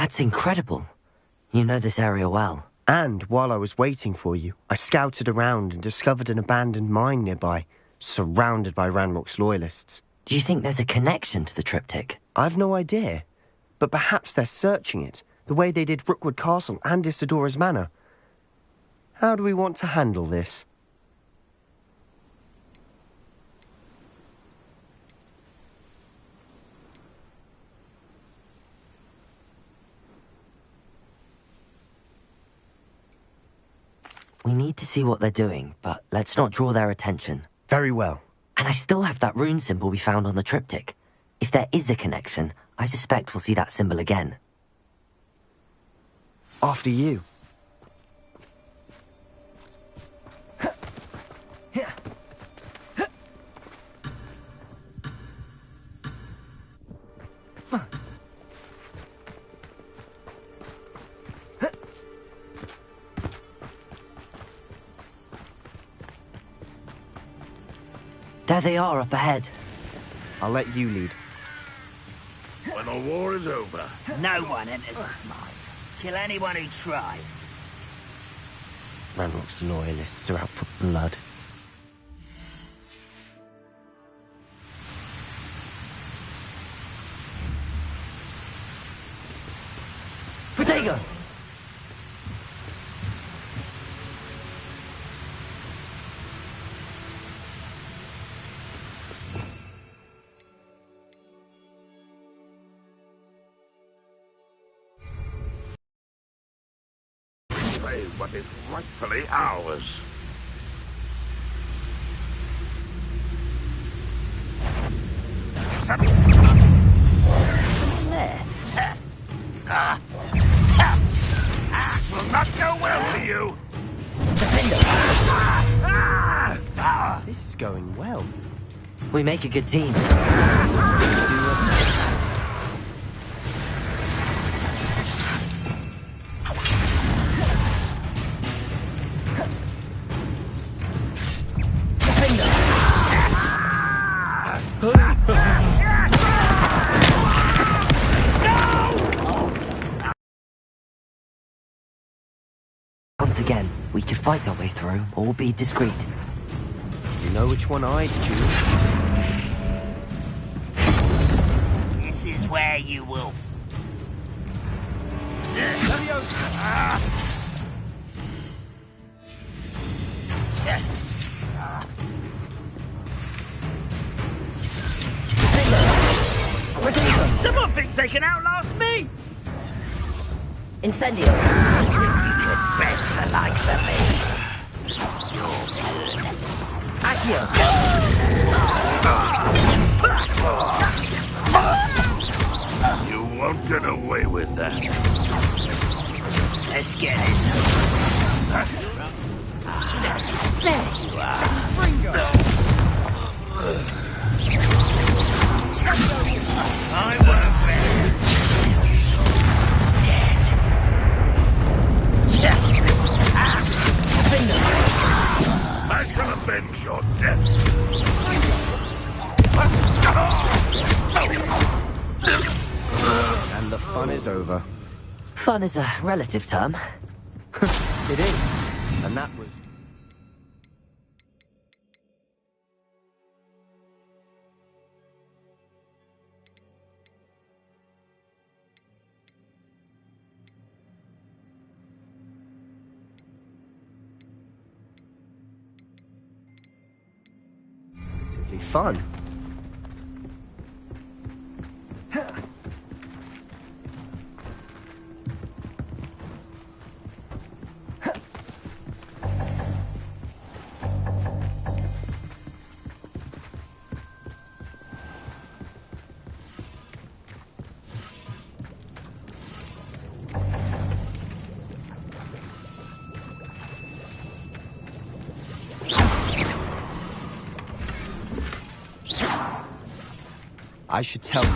That's incredible. You know this area well. And while I was waiting for you, I scouted around and discovered an abandoned mine nearby, surrounded by Ranrock's loyalists. Do you think there's a connection to the triptych? I've no idea, but perhaps they're searching it, the way they did Rookwood Castle and Isidora's Manor. How do we want to handle this? We need to see what they're doing, but let's not draw their attention. Very well. And I still have that rune symbol we found on the triptych. If there is a connection, I suspect we'll see that symbol again. After you. There they are up ahead. I'll let you lead. When the war is over, No one enters this mine. Kill anyone who tries. Ranrock's loyalists are out for blood. Protego! pay what is rightfully ours. Something there. Will not go well for you. This is going well. We make a good team. Once again, we could fight our way through, or be discreet. You know which one I'd choose? This is where you will. Someone thinks they can outlast me! Incendio! Best the likes of me. Accio! You won't get away with that. Let's get this. There you are. I won't win. Dead. I shall avenge your death. And the fun is over. Fun is a relative term. It is. And that was... relatively fun. I should tell you.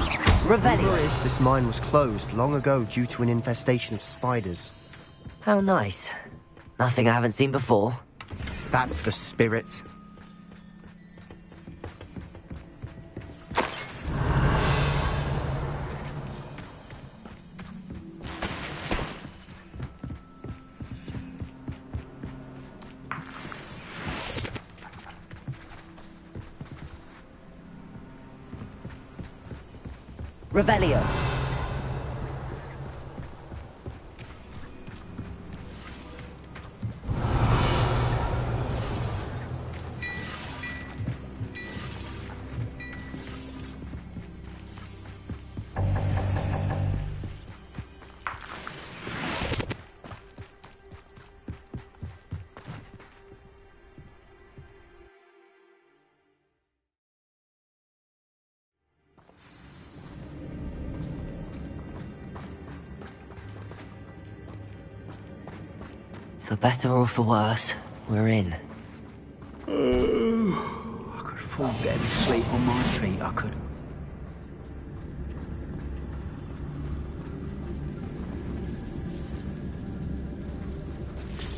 Revelio. Rumor is this mine was closed long ago due to an infestation of spiders. How nice. Nothing I haven't seen before. That's the spirit. Revelio. For better or for worse, we're in. I could fall dead asleep on my feet, I could.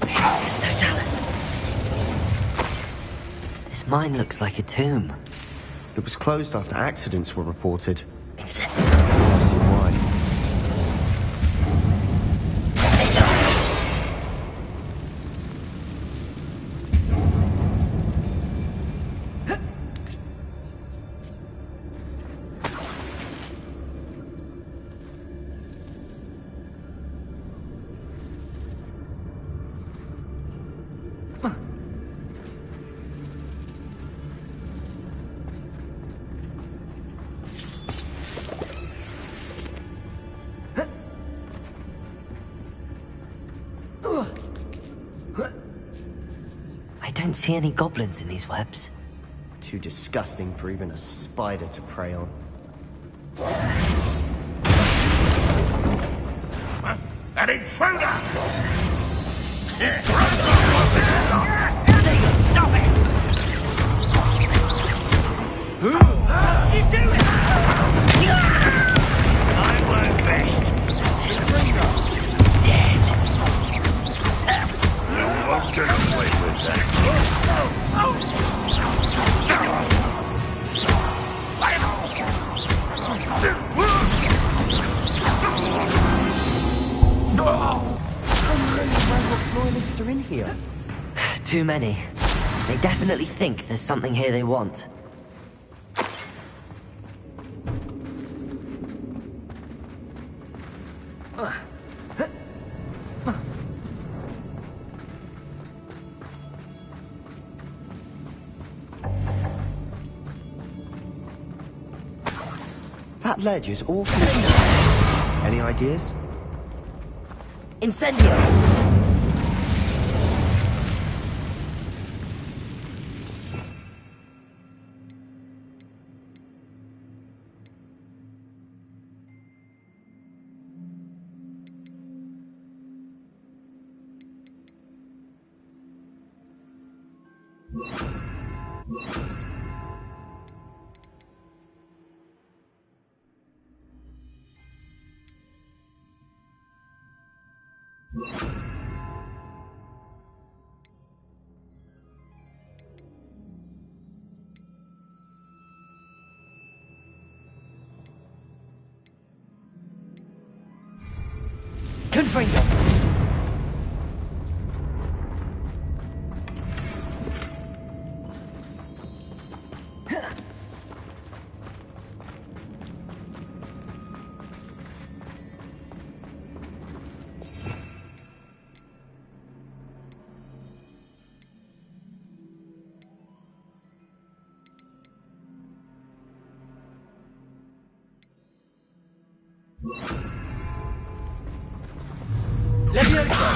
It's Totalis. This mine looks like a tomb. It was closed after accidents were reported. It's... I see why. I don't see any goblins in these webs. Too disgusting for even a spider to prey on. An intruder! Stop it! You do it! I won't best. Dead. You won't get away with that. Loyalists are in here. Too many. They definitely think there's something here they want. That ledge is awful. Any ideas? Incendio! Confringo! Leviosa!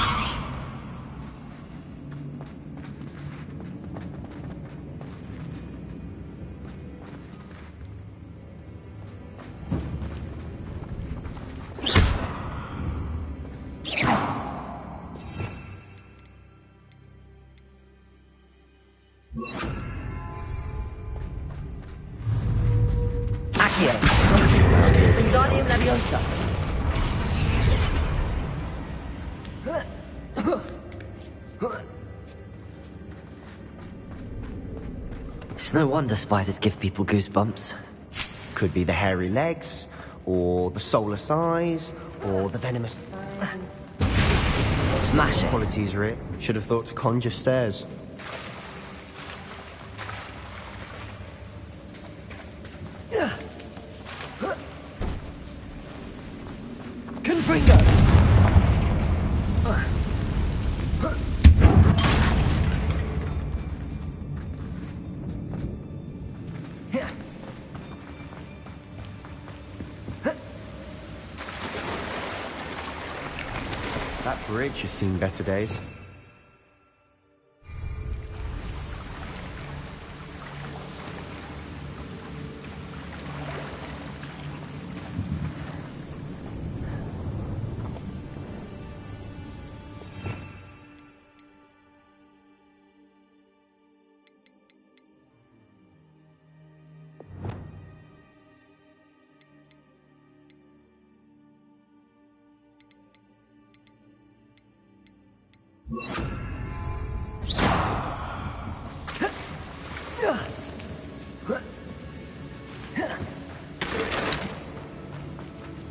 Accio! Wingardium Leviosa! It's no wonder spiders give people goosebumps. Could be the hairy legs, or the soulless eyes, or the venomous... Smash it. Qualities are it. Should have thought to conjure stairs. Confringo! That bridge has seen better days.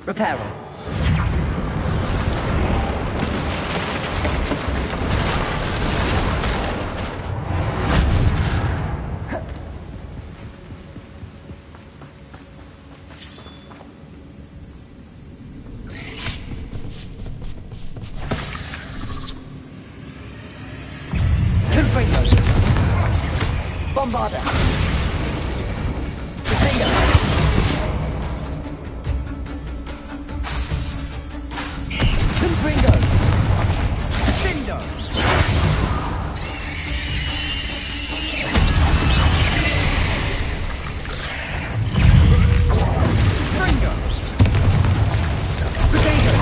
Reparo. Confringo. Bombarda. Defender. Confringo. Defender. Confringo. Potato.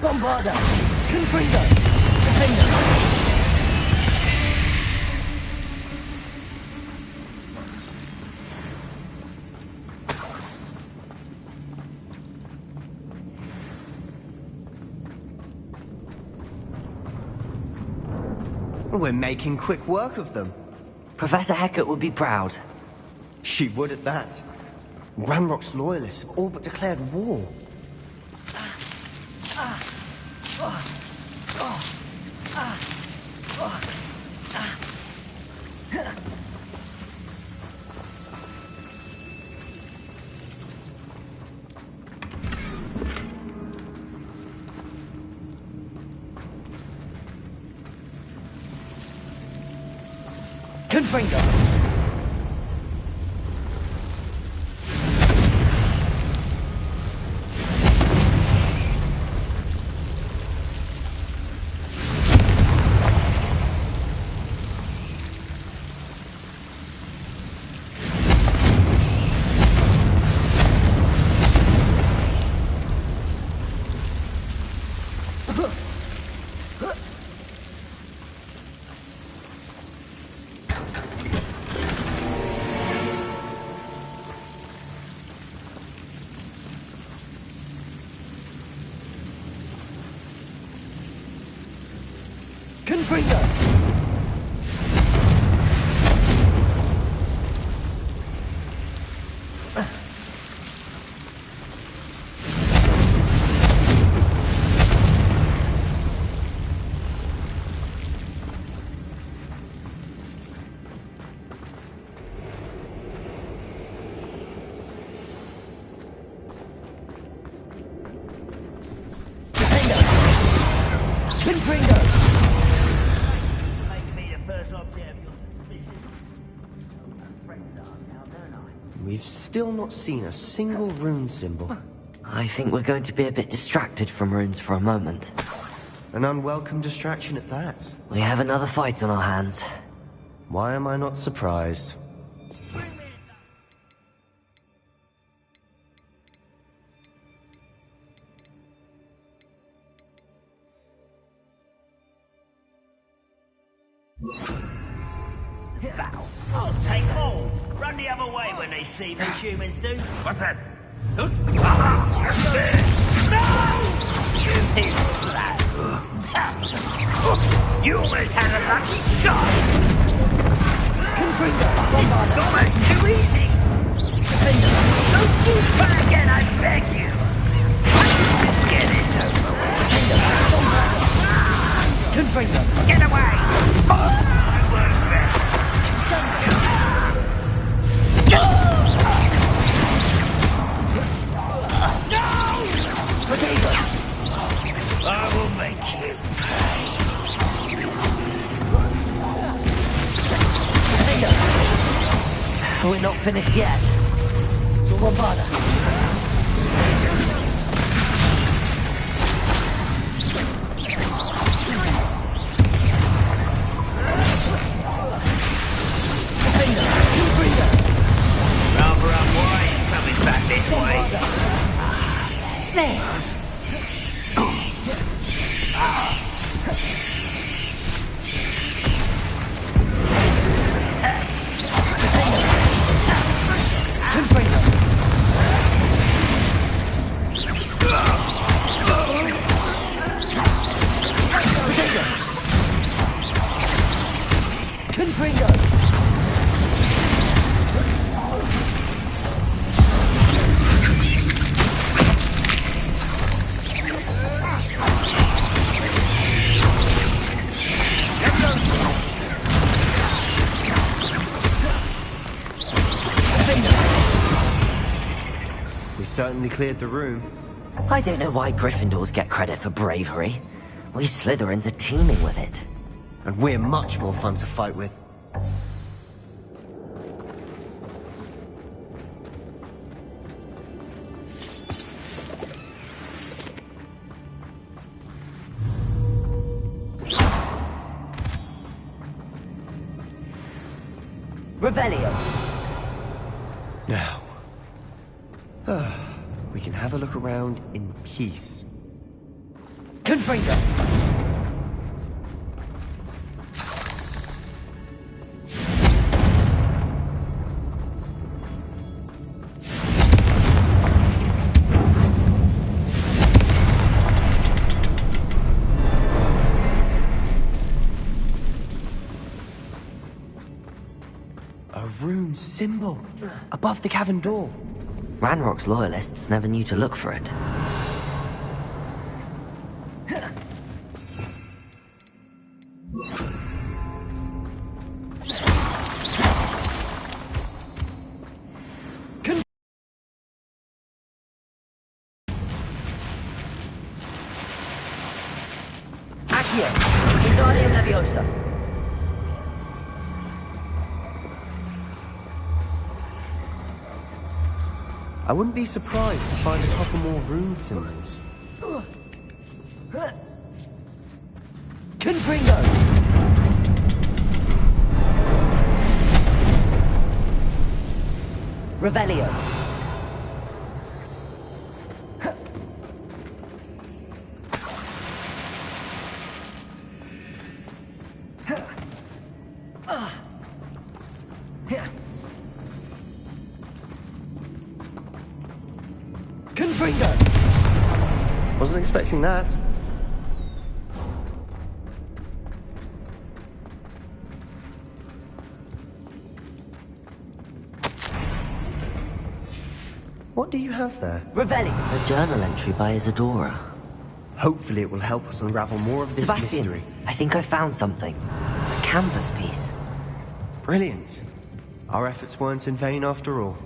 Bombarda. Confringo. Defender. We're making quick work of them. Professor Hecat would be proud. She would at that. Ranrock's loyalists have all but declared war. Confringo. Confringo. Confringo. Make me the first object of your suspicion. Friends are now, don't I? We've still not seen a single rune symbol. I think we're going to be a bit distracted from runes for a moment. An unwelcome distraction at that. We have another fight on our hands. Why am I not surprised? Battle. I'll take all. Run the other way when they see me, humans do. What's that? No! Too slack. You almost had a lucky shot. Confringo. It's almost too easy. Don't you try again, I beg you. Let's get this over with. Confringo. Get away. I won't rest. No! Potato! So we're not finished yet. So what bother? Rather unwise coming back this way. There. We certainly cleared the room. I don't know why Gryffindors get credit for bravery. We Slytherins are teeming with it. And we're much more fun to fight with. Revelio. Now, we can have a look around in peace. Confringo. A rune symbol above the cavern door. Ranrock's loyalists never knew to look for it. Accio, Wingardium Leviosa. I wouldn't be surprised to find a couple more rune symbols. Confringo. Revelio. Confringo. Wasn't expecting that. What do you have there? Revelio. A journal entry by Isadora. Hopefully it will help us unravel more of this Sebastian, mystery. I think I found something. A canvas piece. Brilliant. Our efforts weren't in vain after all.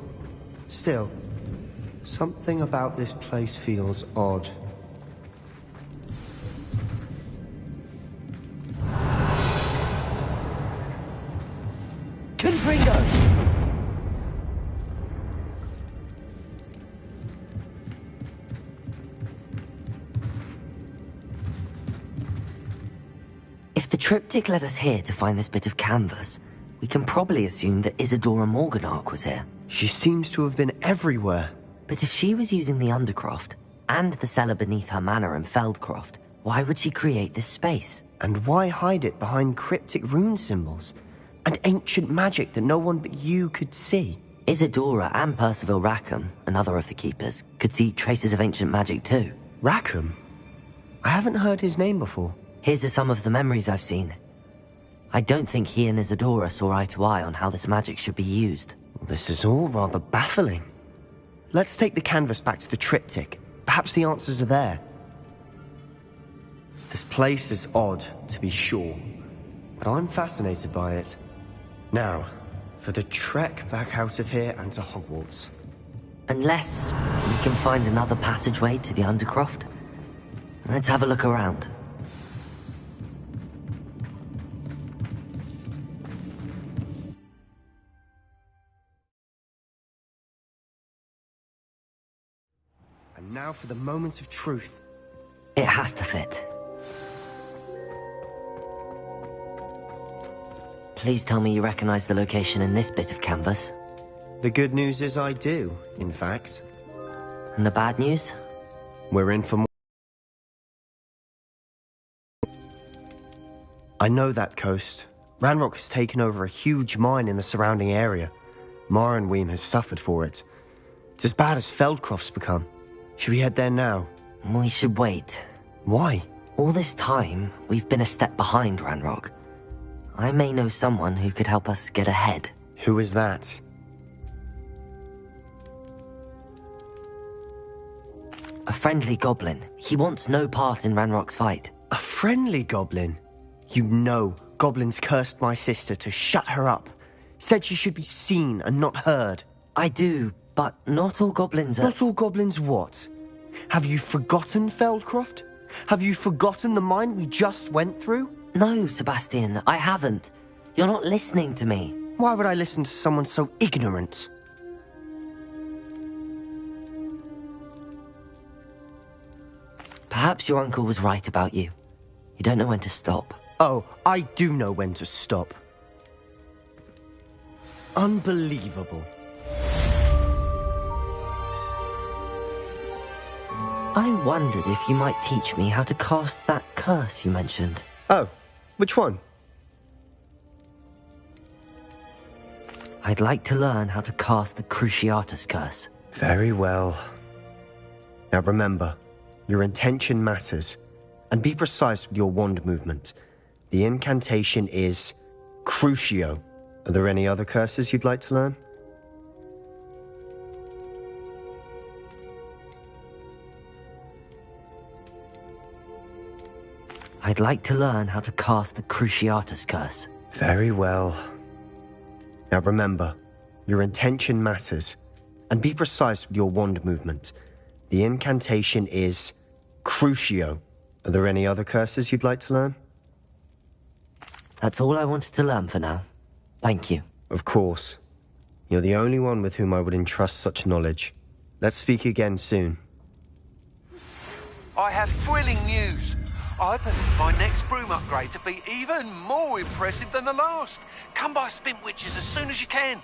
Still, something about this place feels odd. Confringo. If the triptych led us here to find this bit of canvas, we can probably assume that Isadora Morganach was here. She seems to have been everywhere. But if she was using the Undercroft, and the cellar beneath her manor in Feldcroft, why would she create this space? And why hide it behind cryptic rune symbols? And ancient magic that no one but you could see? Isadora and Percival Rackham, another of the Keepers, could see traces of ancient magic too. Rackham? I haven't heard his name before. Here's some of the memories I've seen. I don't think he and Isadora saw eye to eye on how this magic should be used. This is all rather baffling. Let's take the canvas back to the triptych. Perhaps the answers are there. This place is odd, to be sure, but I'm fascinated by it. Now, for the trek back out of here and to Hogwarts. Unless we can find another passageway to the Undercroft. Let's have a look around. now for the moments of truth. It has to fit. Please tell me you recognize the location in this bit of canvas. The good news is I do, in fact. And the bad news? We're in for more. I know that coast. Ranrock has taken over a huge mine in the surrounding area. Marenweem has suffered for it. It's as bad as Feldcroft's become. Should we head there now? We should wait. Why? All this time, we've been a step behind Ranrock. I may know someone who could help us get ahead. Who is that? A friendly goblin. He wants no part in Ranrock's fight. A friendly goblin? You know, goblins cursed my sister to shut her up. Said she should be seen and not heard. I do, but not all goblins are... Not all goblins what? Have you forgotten Feldcroft? Have you forgotten the mine we just went through? No, Sebastian, I haven't. You're not listening to me. Why would I listen to someone so ignorant? Perhaps your uncle was right about you. You don't know when to stop. Oh, I do know when to stop. Unbelievable. I wondered if you might teach me how to cast that curse you mentioned. Oh, which one? I'd like to learn how to cast the Cruciatus curse. Very well. Now remember, your intention matters, and be precise with your wand movement. The incantation is Crucio. Are there any other curses you'd like to learn? I'd like to learn how to cast the Cruciatus curse. Very well. Now remember, your intention matters, and be precise with your wand movement. The incantation is Crucio. Are there any other curses you'd like to learn? That's all I wanted to learn for now. Thank you. Of course. You're the only one with whom I would entrust such knowledge. Let's speak again soon. I have thrilling news. I believe my next broom upgrade to be even more impressive than the last. Come by Spintwitches as soon as you can.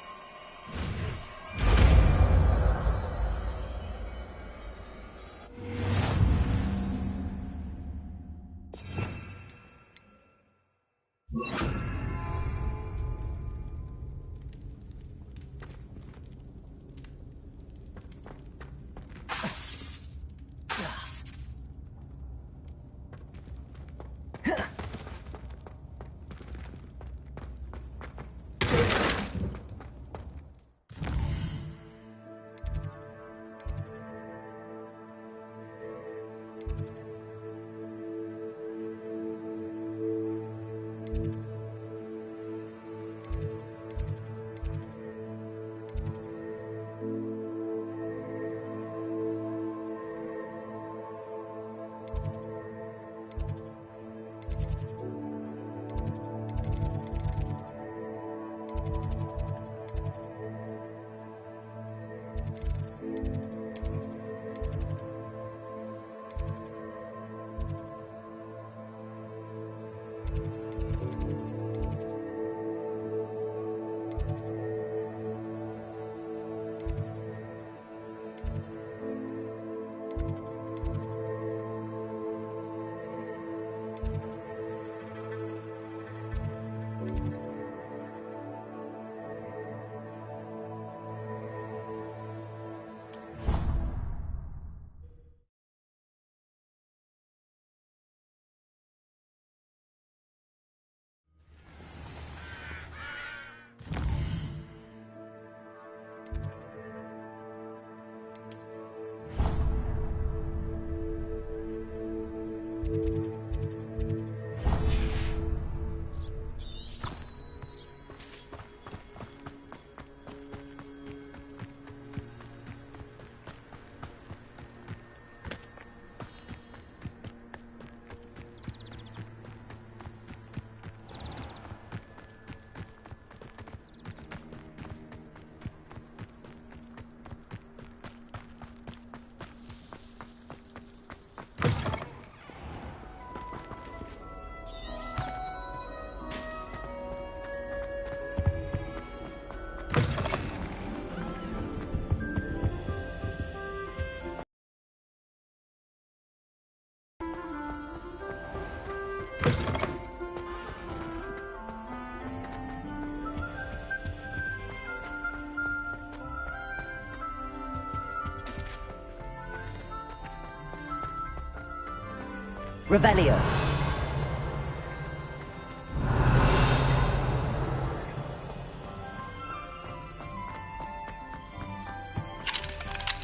Revelio.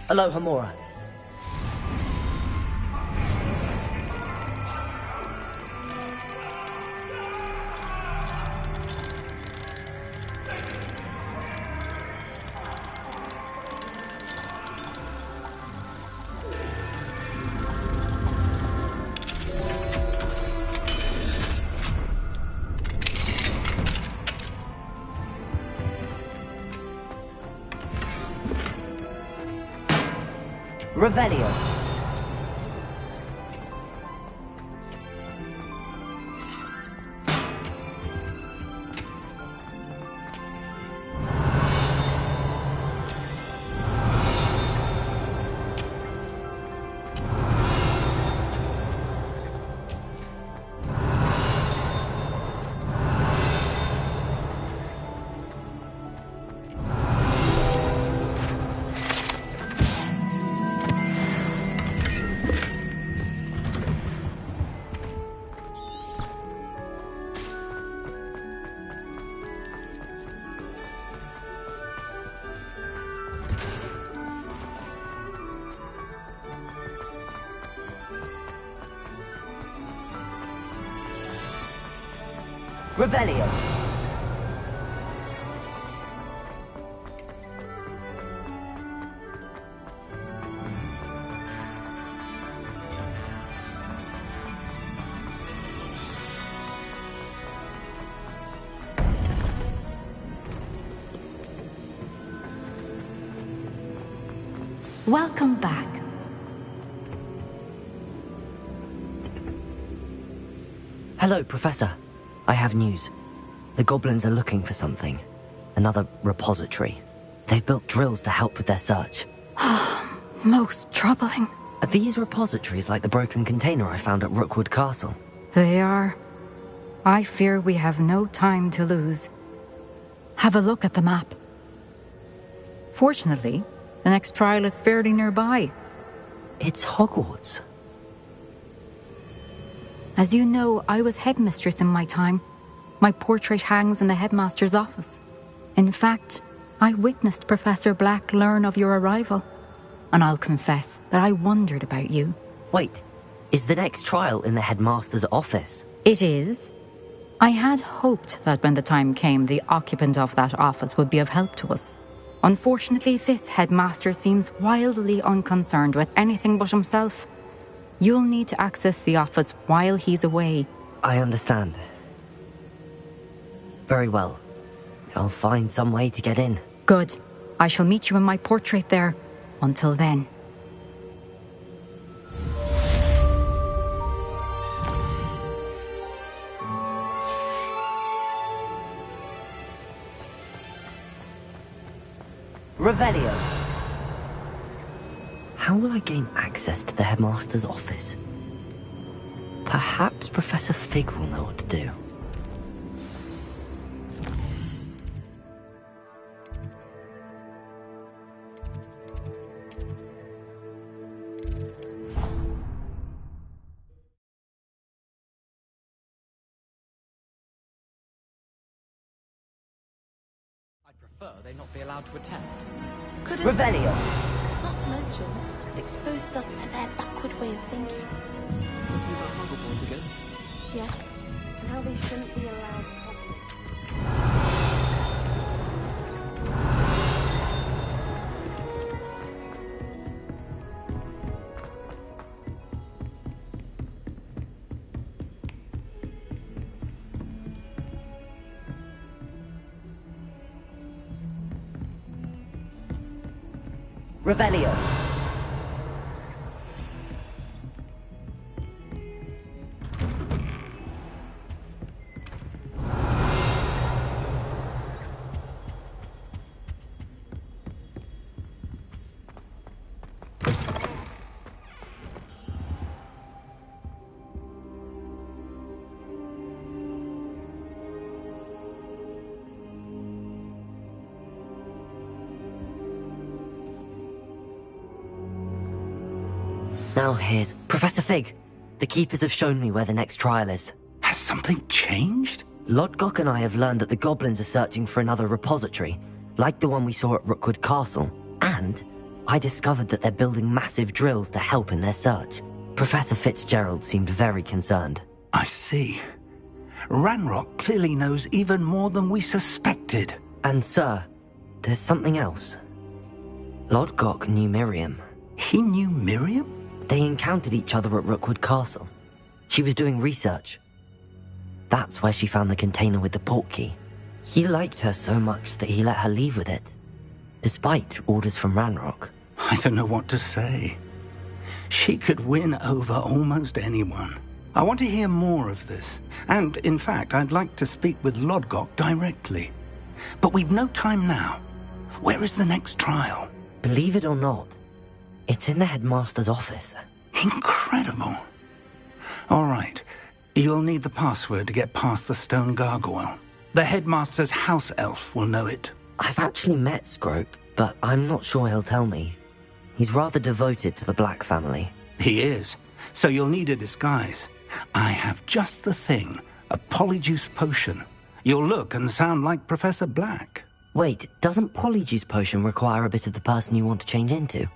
Aloha Mora. Revelio. Revelio. Welcome back. Hello, Professor. I have news. The goblins are looking for something. Another repository. They've built drills to help with their search. Most troubling. Are these repositories like the broken container I found at Rookwood Castle? They are. I fear we have no time to lose. Have a look at the map. Fortunately, the next trial is fairly nearby. It's Hogwarts. As you know, I was headmistress in my time. My portrait hangs in the headmaster's office. In fact, I witnessed Professor Black learn of your arrival. And I'll confess that I wondered about you. Wait, is the next trial in the headmaster's office? It is. I had hoped that when the time came, the occupant of that office would be of help to us. Unfortunately, this headmaster seems wildly unconcerned with anything but himself. You'll need to access the office while he's away. I understand. Very well. I'll find some way to get in. Good. I shall meet you in my portrait there. Until then. Revelio. How will I gain access to the headmaster's office? Perhaps Professor Fig will know what to do. I'd prefer they not be allowed to attempt. Revelio. Not to mention, it exposes us to their backward way of thinking. Talking about Hogwarts again? Yes, and how they shouldn't be allowed properly. Revelio. Now here's Professor Fig. The Keepers have shown me where the next trial is. Has something changed? Lodgok and I have learned that the goblins are searching for another repository, like the one we saw at Rookwood Castle. And I discovered that they're building massive drills to help in their search. Professor Fitzgerald seemed very concerned. I see. Ranrock clearly knows even more than we suspected. And sir, there's something else. Lodgok knew Miriam. He knew Miriam? They encountered each other at Rookwood Castle. She was doing research. That's where she found the container with the portkey. He liked her so much that he let her leave with it, despite orders from Ranrock. I don't know what to say. She could win over almost anyone. I want to hear more of this. And, in fact, I'd like to speak with Lodgok directly. But we've no time now. Where is the next trial? Believe it or not, it's in the headmaster's office. Incredible. All right. You'll need the password to get past the stone gargoyle. The headmaster's house elf will know it. I've actually met Scrope, but I'm not sure he'll tell me. He's rather devoted to the Black family. He is. So you'll need a disguise. I have just the thing. A polyjuice potion. You'll look and sound like Professor Black. Wait, doesn't Polyjuice Potion require a bit of the person you want to change into?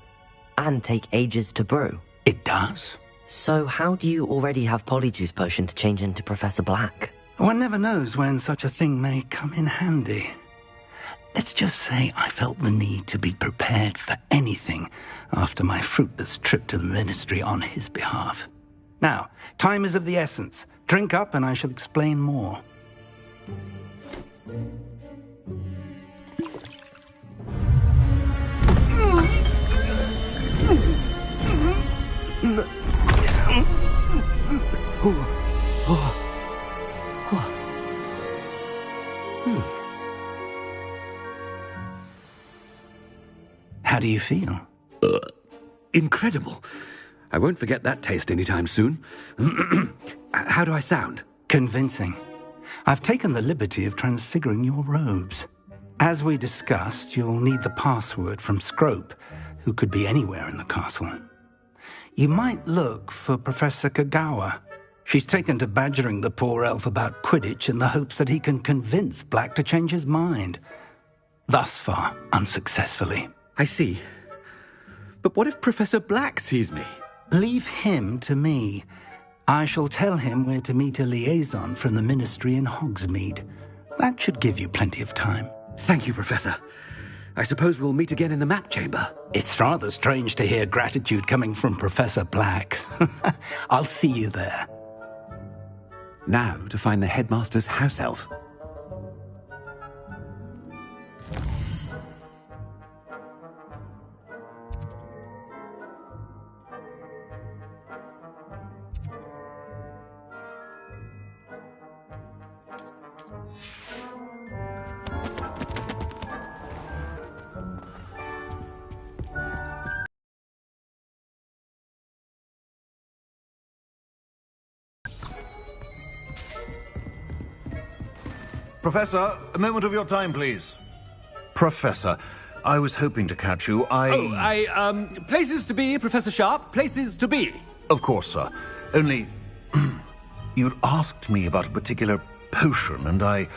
And take ages to brew? It does. So how do you already have Polyjuice Potion to change into Professor Black? One never knows when such a thing may come in handy. Let's just say I felt the need to be prepared for anything after my fruitless trip to the Ministry on his behalf. Now, time is of the essence. Drink up and I shall explain more. How do you feel? Incredible. I won't forget that taste anytime soon. How do I sound? Convincing. I've taken the liberty of transfiguring your robes. As we discussed, you'll need the password from Scrope, who could be anywhere in the castle. You might look for Professor Kagawa. She's taken to badgering the poor elf about Quidditch in the hopes that he can convince Black to change his mind. Thus far, unsuccessfully. I see. But what if Professor Black sees me? Leave him to me. I shall tell him where to meet a liaison from the Ministry in Hogsmeade. That should give you plenty of time. Thank you, Professor. I suppose we'll meet again in the map chamber. It's rather strange to hear gratitude coming from Professor Black. I'll see you there. Now to find the headmaster's house elf. Professor, a moment of your time, please. Professor, I was hoping to catch you. Places to be, Professor Sharp. Places to be. Of course, sir. Only, you'd asked me about a particular potion, and I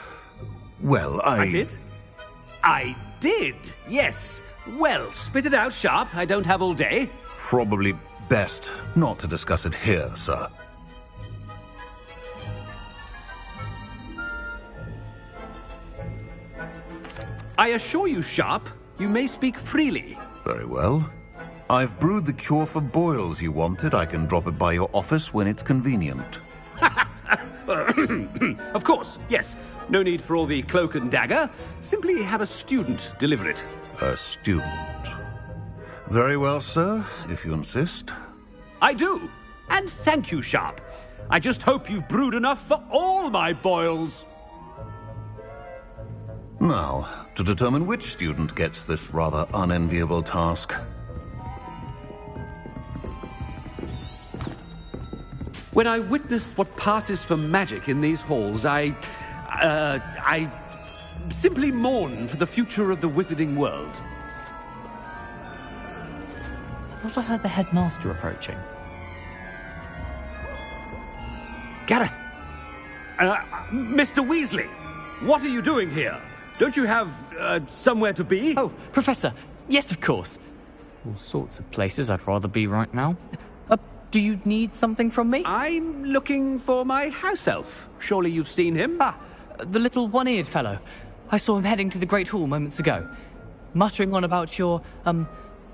did? I did, yes. Well, spit it out, Sharp. I don't have all day. Probably best not to discuss it here, sir. I assure you, Sharp, you may speak freely. Very well. I've brewed the cure for boils you wanted. I can drop it by your office when it's convenient. Of course, yes. No need for all the cloak and dagger. Simply have a student deliver it. A student. Very well, sir, if you insist. I do. And thank you, Sharp. I just hope you've brewed enough for all my boils. Now, to determine which student gets this rather unenviable task. When I witness what passes for magic in these halls, I simply mourn for the future of the wizarding world. I thought I heard the headmaster approaching. Gareth! Mr. Weasley! What are you doing here? Don't you have, somewhere to be? Oh, Professor. Yes, of course. All sorts of places I'd rather be right now. Do you need something from me? I'm looking for my house elf. Surely you've seen him? Ah, the little one-eared fellow. I saw him heading to the Great Hall moments ago. Muttering on about your,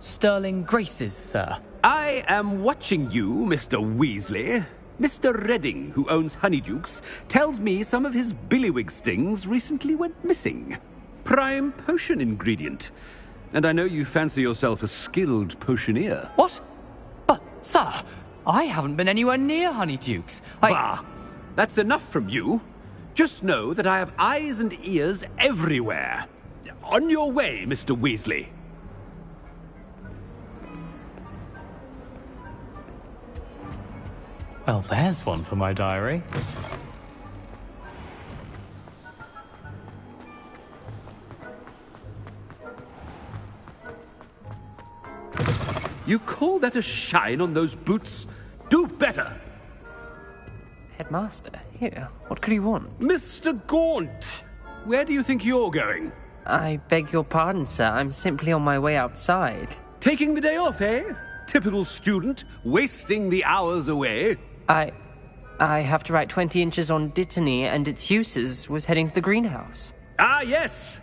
sterling graces, sir. I am watching you, Mr. Weasley. Mr. Redding, who owns Honeydukes, tells me some of his billywig stings recently went missing. Prime potion ingredient. And I know you fancy yourself a skilled potioneer. What? But, sir, I haven't been anywhere near Honeydukes. Bah! That's enough from you. Just know that I have eyes and ears everywhere. On your way, Mr. Weasley. Well, there's one for my diary. You call that a shine on those boots? Do better! Headmaster, here, what could he want? Mr. Gaunt! Where do you think you're going? I beg your pardon, sir. I'm simply on my way outside. Taking the day off, eh? Typical student, wasting the hours away. I have to write 20 inches on Dittany and its uses. Was heading to the greenhouse. Ah, yes!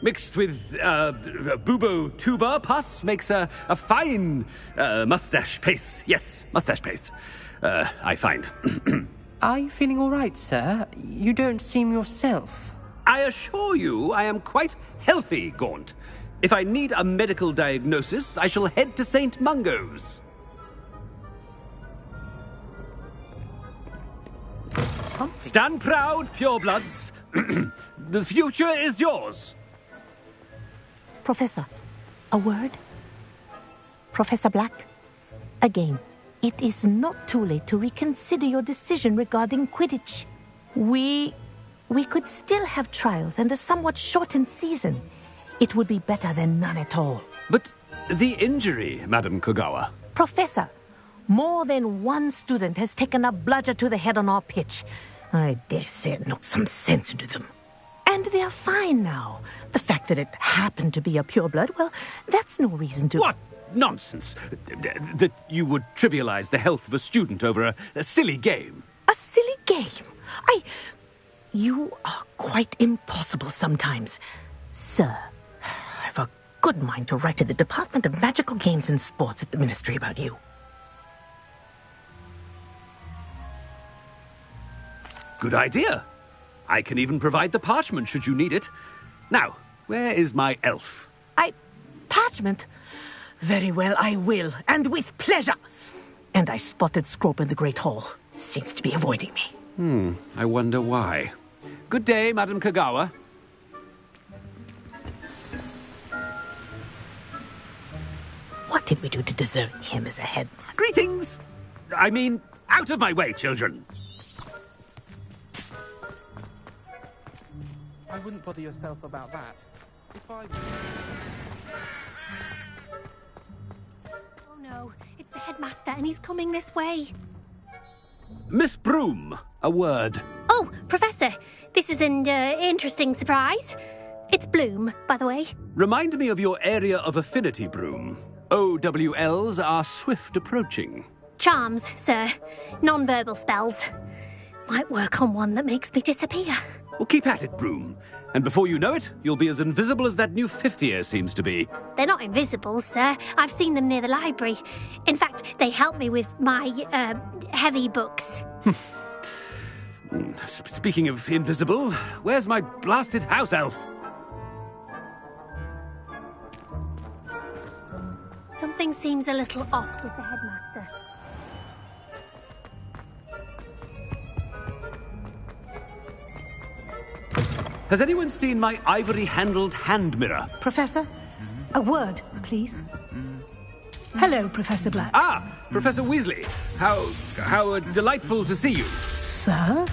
Mixed with, bubo tuber pus makes a fine, mustache paste. Yes, mustache paste. I find. Are you feeling all right, sir? You don't seem yourself. I assure you I am quite healthy, Gaunt. If I need a medical diagnosis, I shall head to St. Mungo's. Stand proud, purebloods. The future is yours. Professor, a word? Professor Black, again, it is not too late to reconsider your decision regarding Quidditch. We could still have trials and a somewhat shortened season. It would be better than none at all. But the injury, Madam Kogawa. Professor, more than one student has taken a bludger to the head on our pitch. I dare say it knocked some sense into them. And they're fine now. The fact that it happened to be a pureblood, well, that's no reason to... What nonsense! That you would trivialize the health of a student over a silly game. A silly game? You are quite impossible sometimes. Sir, I've a good mind to write to the Department of Magical Games and Sports at the Ministry about you. Good idea. I can even provide the parchment should you need it. Now, where is my elf? Parchment? Very well, I will, and with pleasure. And I spotted Scrope in the Great Hall. Seems to be avoiding me. I wonder why. Good day, Madam Kogawa. What did we do to deserve him as a headmaster? Greetings! I mean, out of my way, children. I wouldn't bother yourself about that. If I... Oh no, it's the headmaster and he's coming this way. Miss Broom, a word. Oh, Professor, this is an interesting surprise. It's Bloom, by the way. Remind me of your area of affinity, Broom. OWLs are swift approaching. Charms, sir. Non-verbal spells. Might work on one that makes me disappear. Well, keep at it, Broom. And before you know it, you'll be as invisible as that new fifth year seems to be. They're not invisible, sir. I've seen them near the library. In fact, they help me with my, heavy books. Speaking of invisible, where's my blasted house elf? Something seems a little off with the headmaster. Has anyone seen my ivory-handled hand mirror? Professor, a word, please. Hello, Professor Black. Ah, Professor Weasley. How delightful to see you. Sir?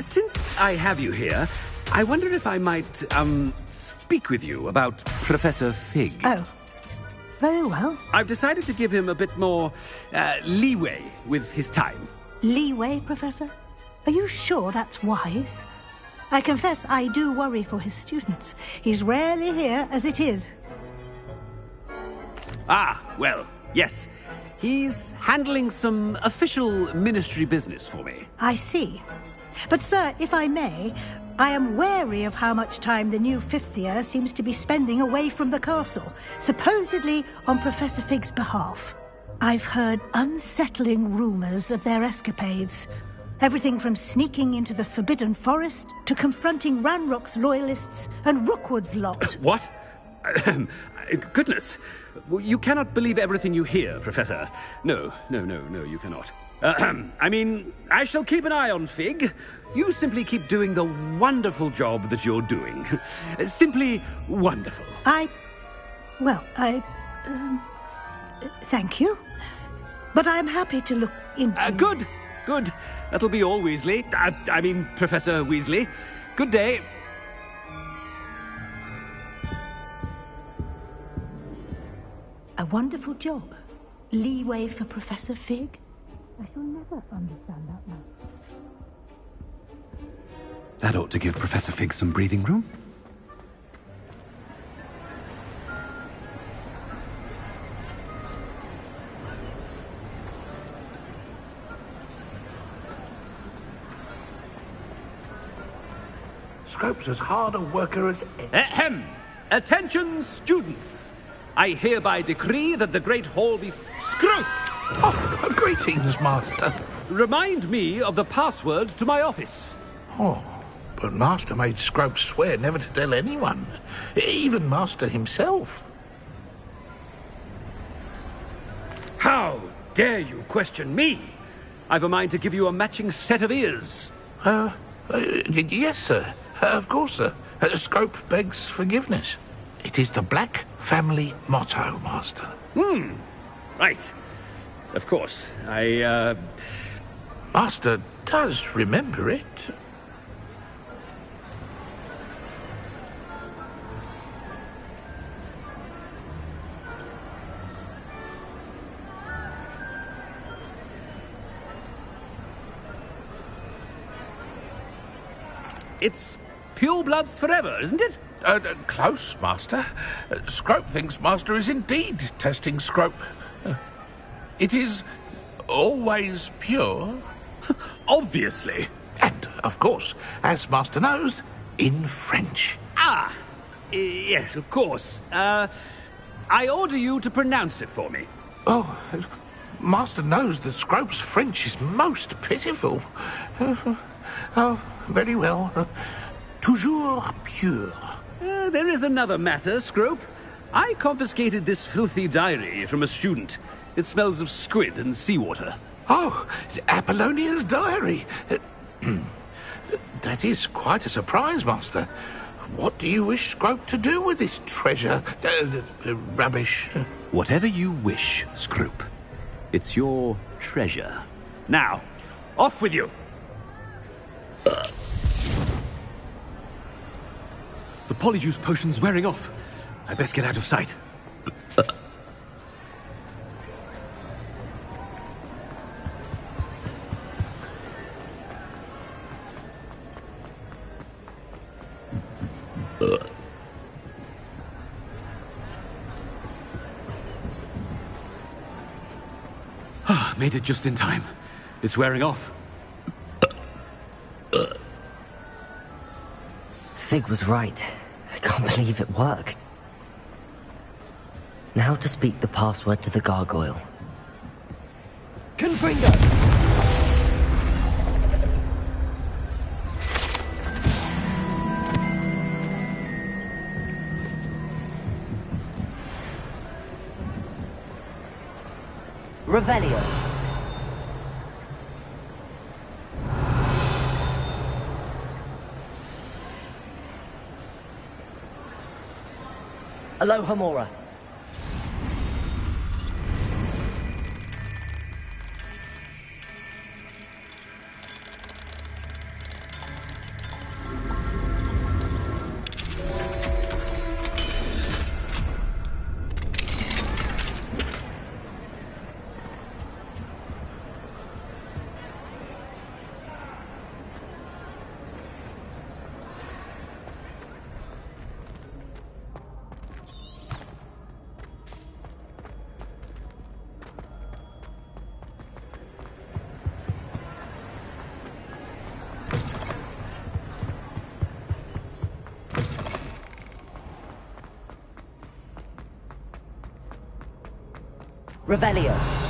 Since I have you here, I wonder if I might, speak with you about Professor Fig. Oh, very well. I've decided to give him a bit more, leeway with his time. Leeway, Professor? Are you sure that's wise? I confess I do worry for his students. He's rarely here as it is. Ah, well, yes. He's handling some official ministry business for me. I see. But, sir, if I may, I am wary of how much time the new fifth year seems to be spending away from the castle, supposedly on Professor Fig's behalf. I've heard unsettling rumors of their escapades. Everything from sneaking into the Forbidden Forest to confronting Ranrock's loyalists and Rookwood's lot. What? Goodness. You cannot believe everything you hear, Professor. No, you cannot. I mean, I shall keep an eye on Fig. You simply keep doing the wonderful job that you're doing. Simply wonderful. Thank you. But I'm happy to look into... Good. That'll be all, Weasley. I mean, Professor Weasley. Good day. A wonderful job. Leeway for Professor Fig. I shall never understand that man. That ought to give Professor Fig some breathing room. Scrope's as hard a worker as... Ahem! Attention, students! I hereby decree that the Great Hall be... Scrope! Oh, greetings, Master. Remind me of the password to my office. Oh, but Master made Scrope swear never to tell anyone, even Master himself. How dare you question me? I've a mind to give you a matching set of ears. Yes, sir. Of course, sir. Scrope begs forgiveness. It is the Black family motto, Master. Right. Of course. Master does remember it. It's purebloods forever, isn't it? Close, Master. Scrope thinks Master is indeed testing Scrope. It is always pure. Obviously. And, of course, as Master knows, in French. Yes, of course. I order you to pronounce it for me. Oh, Master knows that Scrope's French is most pitiful. Oh, very well. Toujours pure. There is another matter, Scrope. I confiscated this filthy diary from a student. It smells of squid and seawater. Oh, Apollonia's diary. That is quite a surprise, Master. What do you wish Scrope to do with this treasure? Rubbish. Whatever you wish, Scrope. It's your treasure. Now, off with you. The polyjuice potion's wearing off. I best get out of sight. Made it just in time. It's wearing off. Fig was right. I can't believe it worked. Now to speak the password to the gargoyle. Confringo! Revelio. Alohomora. Revelio.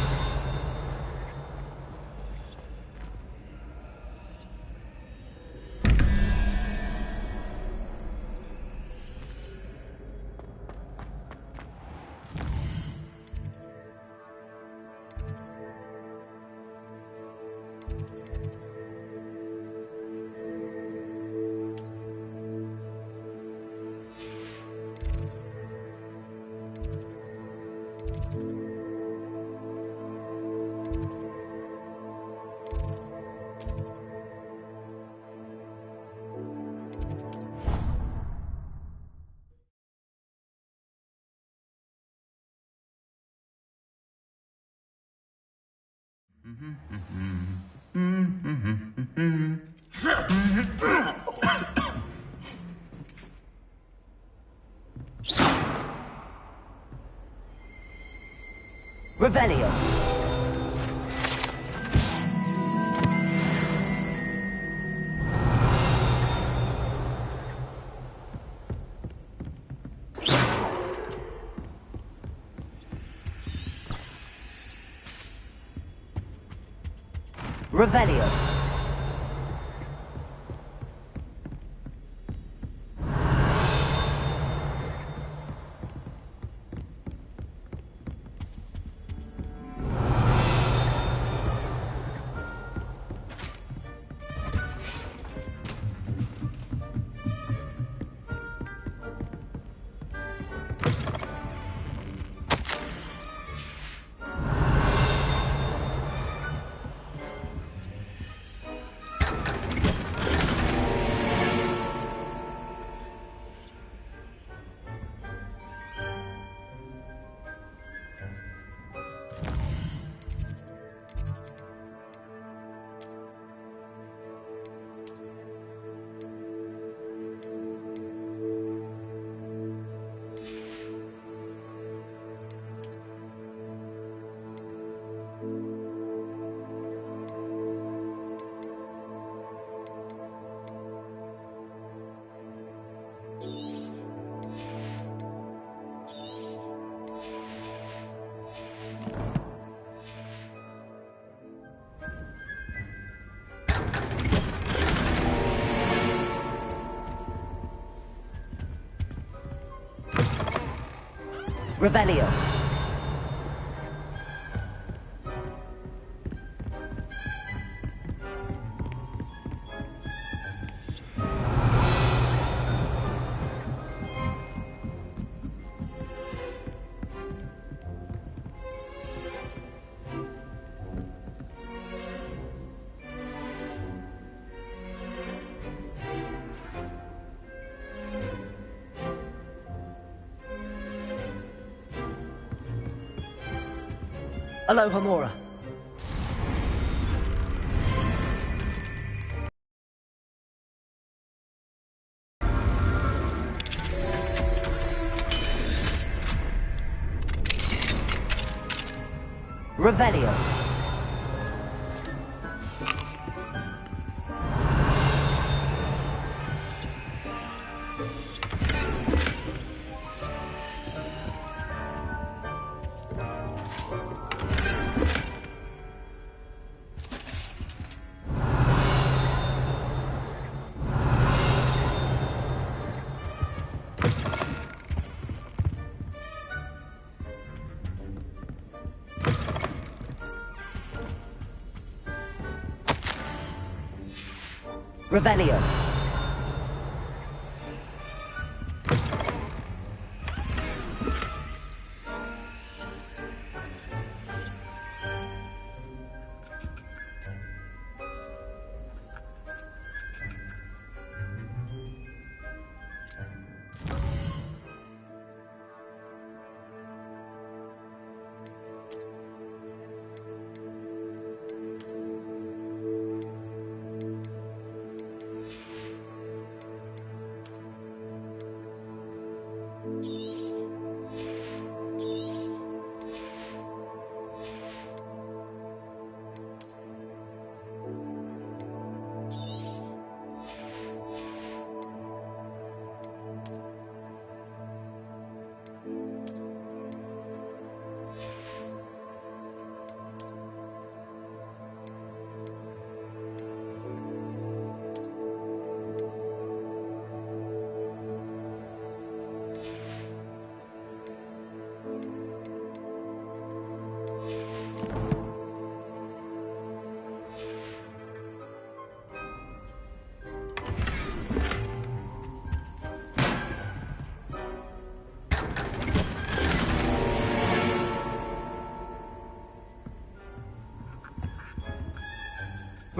Revelio. Revelio. Revelio. Aloha Mora. Revelio. Revelio.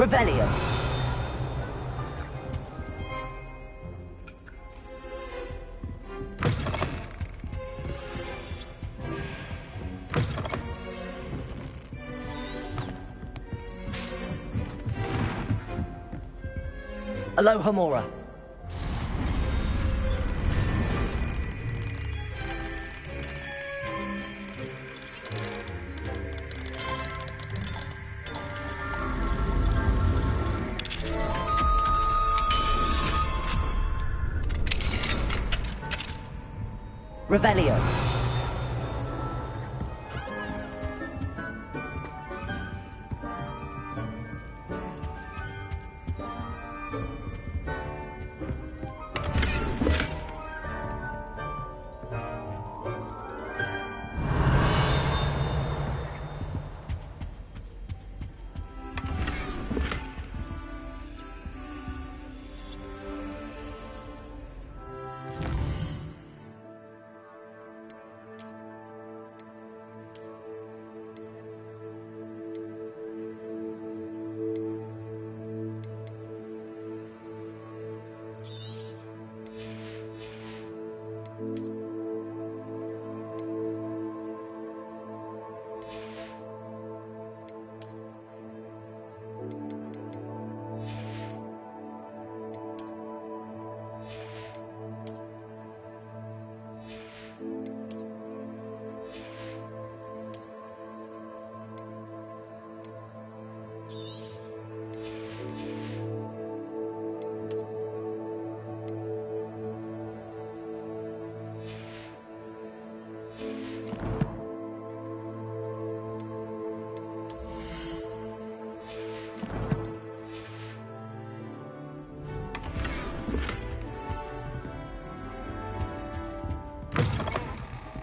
Revelio. Aloha Mora. Revelio.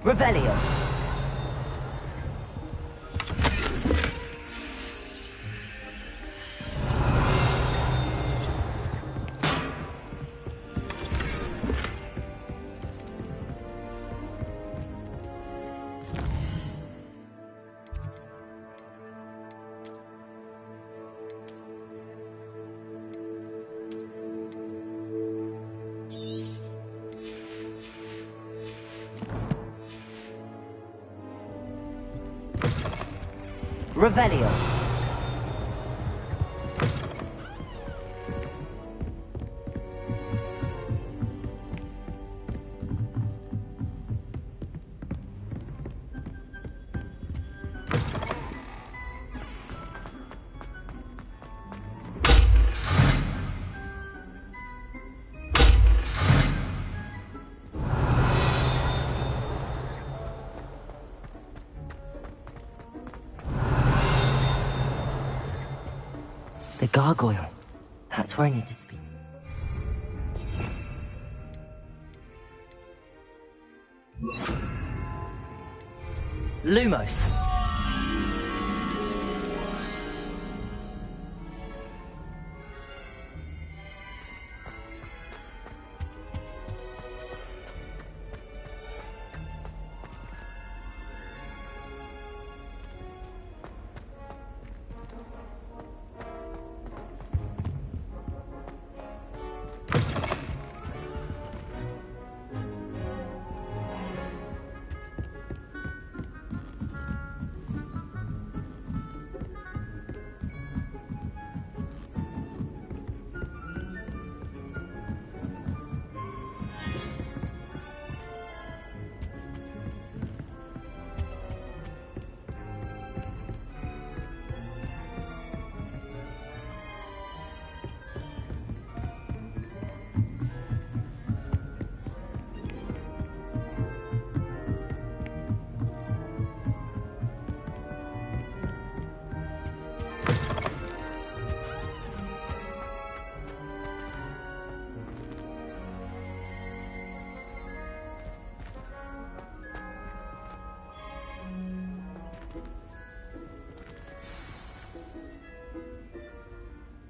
Revelio. Revelio. The gargoyle. That's where I need to speak. Lumos.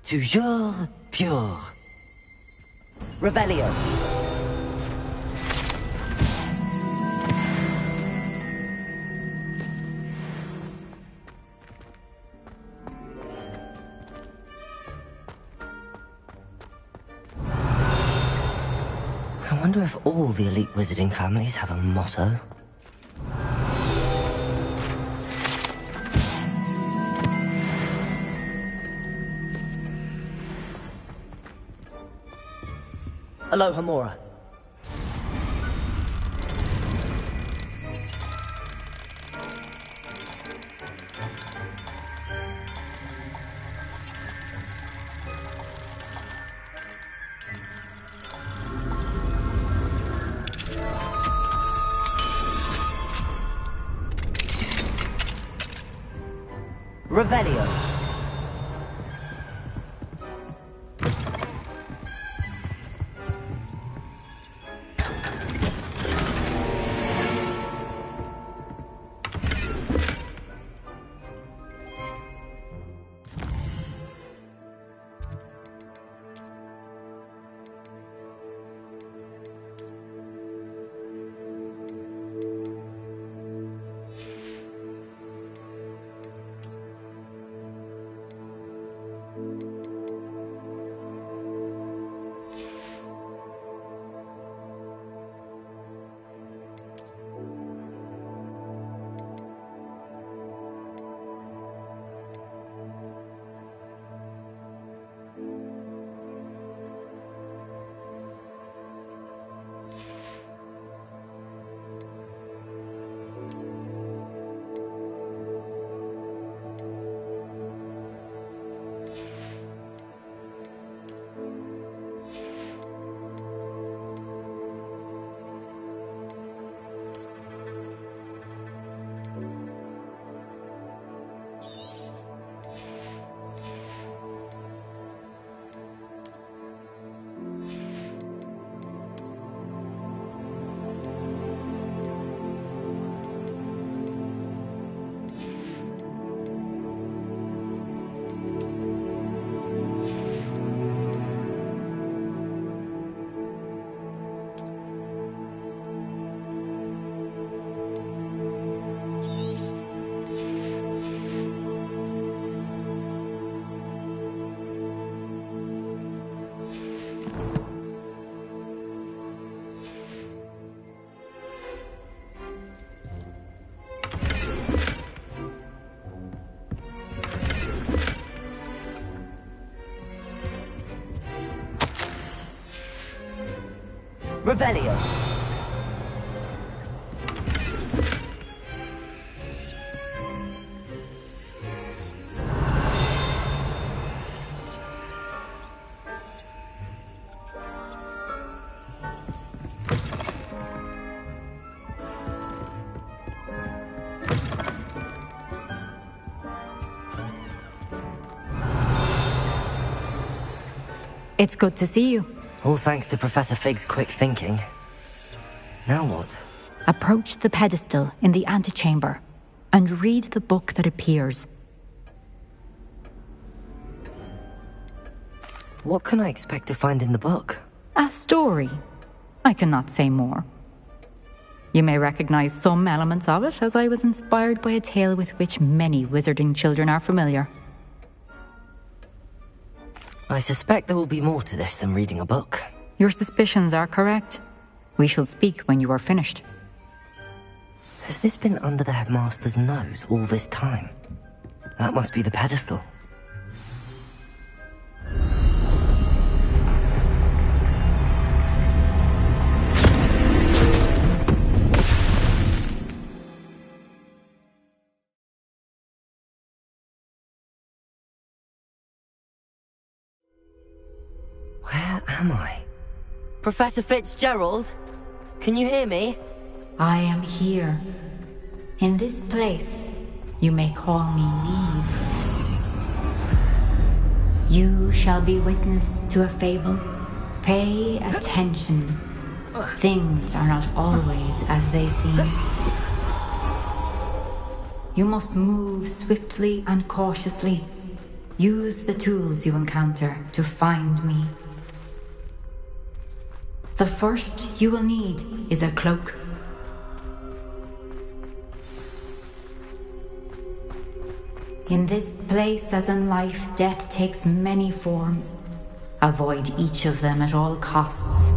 Toujours pure. Revelio. I wonder if all the elite wizarding families have a motto. Aloha, Mora. Revelio. Revelio. It's good to see you. All thanks to Professor Fig's quick thinking. Now what? Approach the pedestal in the antechamber and read the book that appears. What can I expect to find in the book? A story. I cannot say more. You may recognize some elements of it, as I was inspired by a tale with which many wizarding children are familiar. I suspect there will be more to this than reading a book. Your suspicions are correct. We shall speak when you are finished. Has this been under the headmaster's nose all this time? That must be the pedestal. Where am I? Professor Fitzgerald? Can you hear me? I am here. In this place, you may call me Neve. You shall be witness to a fable. Pay attention. Things are not always as they seem. You must move swiftly and cautiously. Use the tools you encounter to find me. The first you will need is a cloak. In this place, as in life, death takes many forms. Avoid each of them at all costs.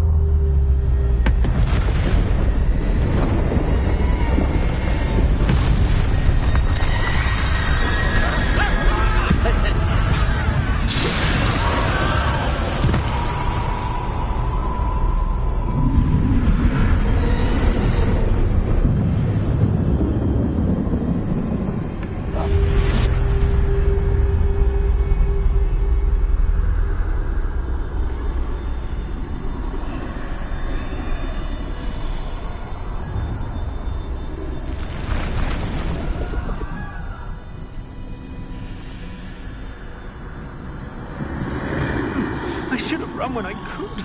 I should have run when I could.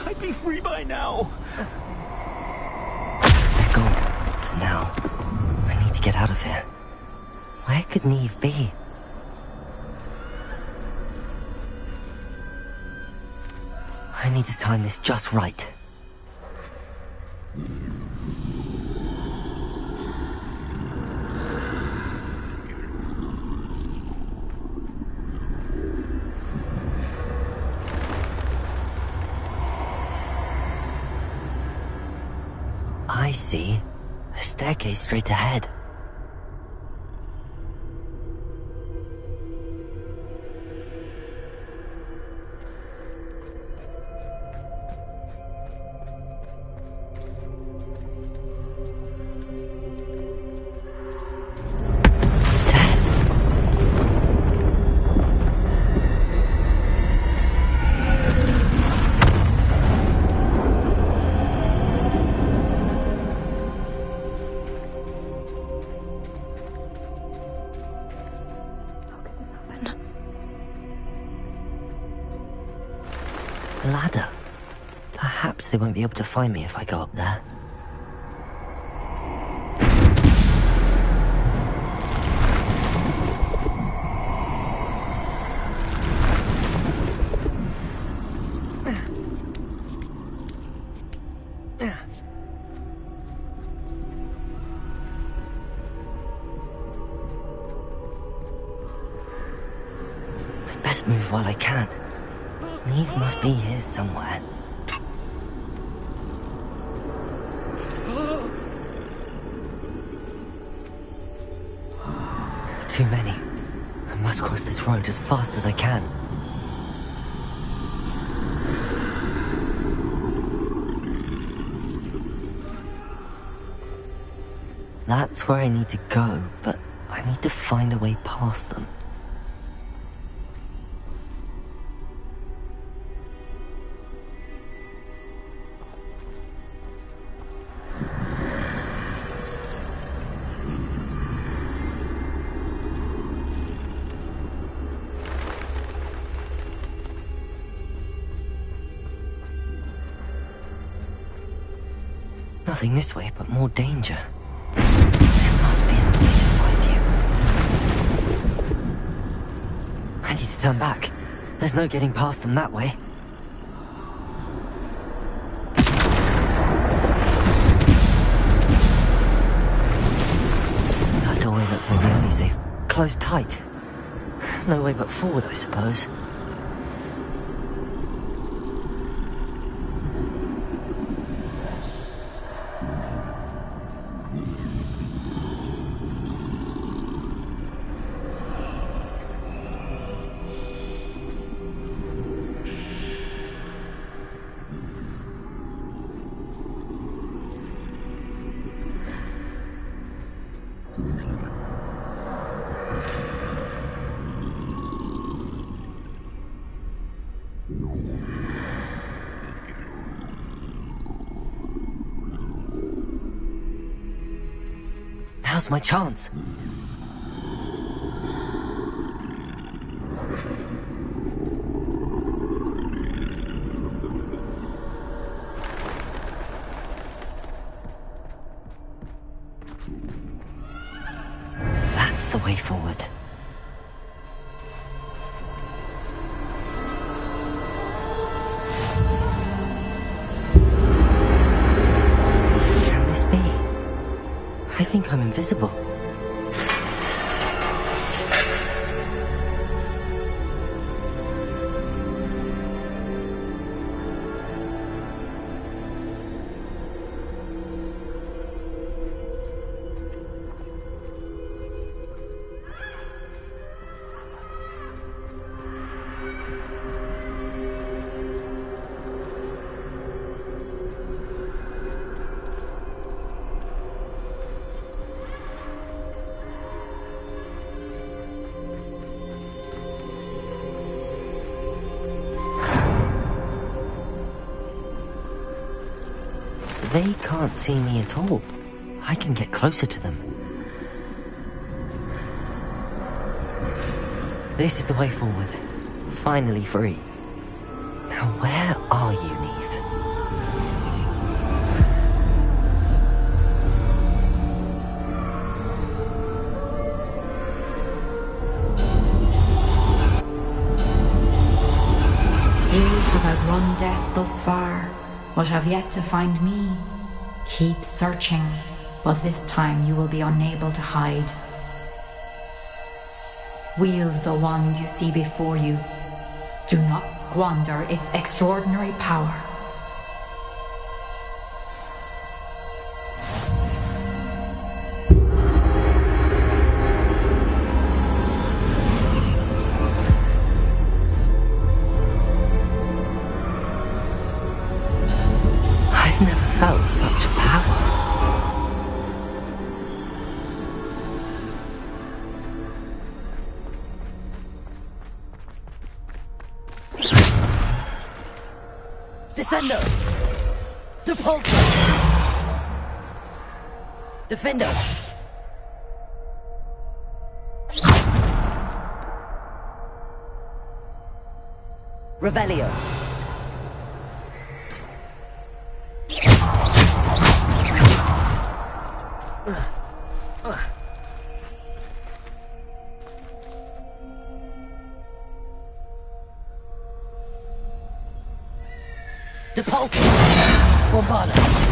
I'd be free by now. They're gone. For now. I need to get out of here. Where could Neve be? I need to time this just right. I see. A staircase straight ahead. Ladder. Perhaps they won't be able to find me if I go up there. I'd best move while I can. Neve must be here somewhere. Too many. I must cross this road as fast as I can. That's where I need to go, but I need to find a way past them. Nothing this way, but more danger. There must be another way to find you. I need to turn back. There's no getting past them that way. That doorway looks like the only safe. Closed tight. No way but forward, I suppose. Now's my chance. That's the way forward. Can this be? I think I'm invisible. They can't see me at all. I can get closer to them. This is the way forward. Finally free. Where are you, Neve? You have outrun death thus far, but have yet to find me. Keep searching, but this time you will be unable to hide. Wield the wand you see before you. Do not squander its extraordinary power. I've never felt such power. Descendo! Depulso! Defendo! Revelio! Depulso! Bombarda!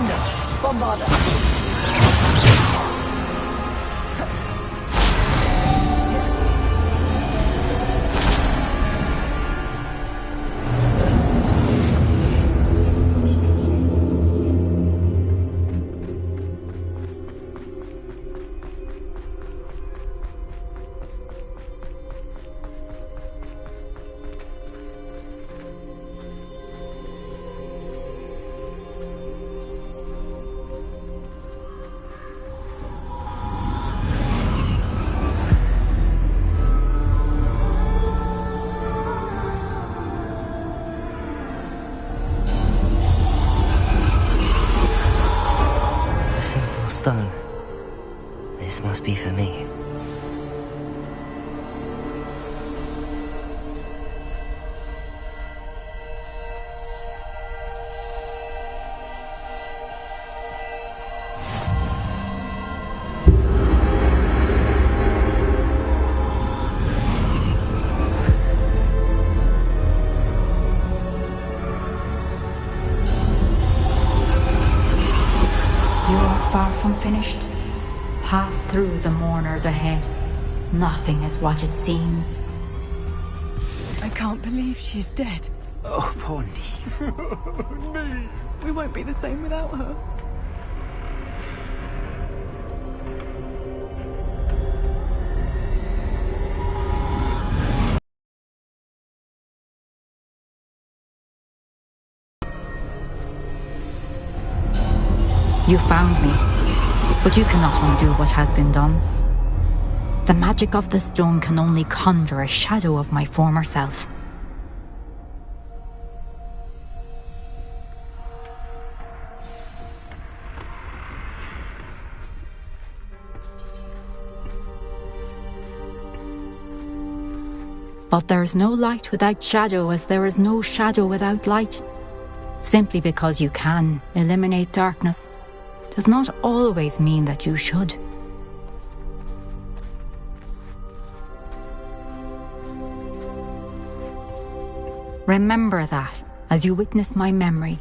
Defender, Bombarder. Stone. This must be for me. Far from finished. Pass through the mourners ahead. Nothing is what it seems. I can't believe she's dead. Oh, poor Neve. Neve. We won't be the same without her. You found me, but you cannot undo what has been done. The magic of the stone can only conjure a shadow of my former self. But there is no light without shadow, as there is no shadow without light. Simply because you can eliminate darkness does not always mean that you should. Remember that as you witness my memory.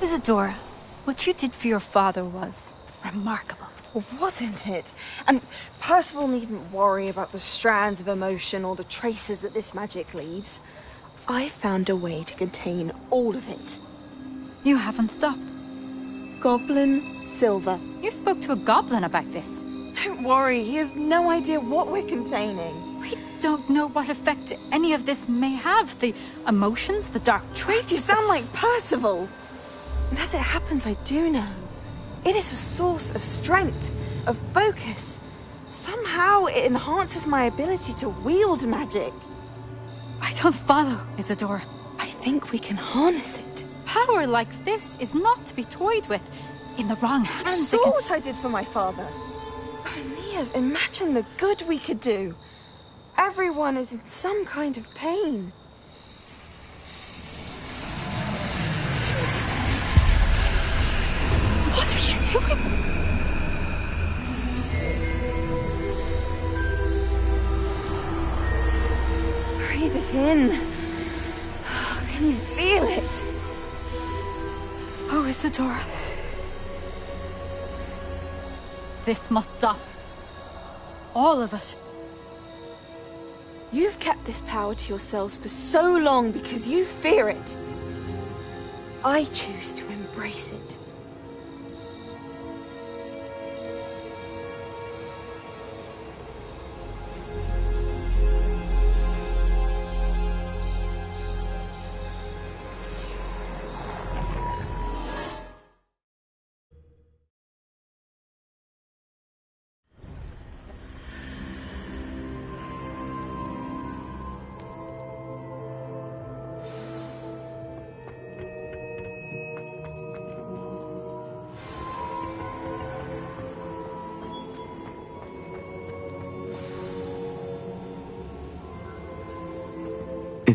Isadora, what you did for your father was remarkable. Wasn't it? And Percival needn't worry about the strands of emotion or the traces that this magic leaves. I found a way to contain all of it. You haven't stopped. Goblin Silver. You spoke to a goblin about this. Don't worry, he has no idea what we're containing. We don't know what effect any of this may have. The emotions, the dark traits. You sound like Percival. And as it happens, I do know. It is a source of strength, of focus. Somehow it enhances my ability to wield magic. I don't follow, Isadora. I think we can harness it. Power like this is not to be toyed with. In the wrong hands, You saw what I did for my father. Oh, Neve, imagine the good we could do. Everyone is in some kind of pain. What are you doing? Breathe it in. Can you feel it? Oh, Isadora. This must stop. All of it. You've kept this power to yourselves for so long because you fear it. I choose to embrace it.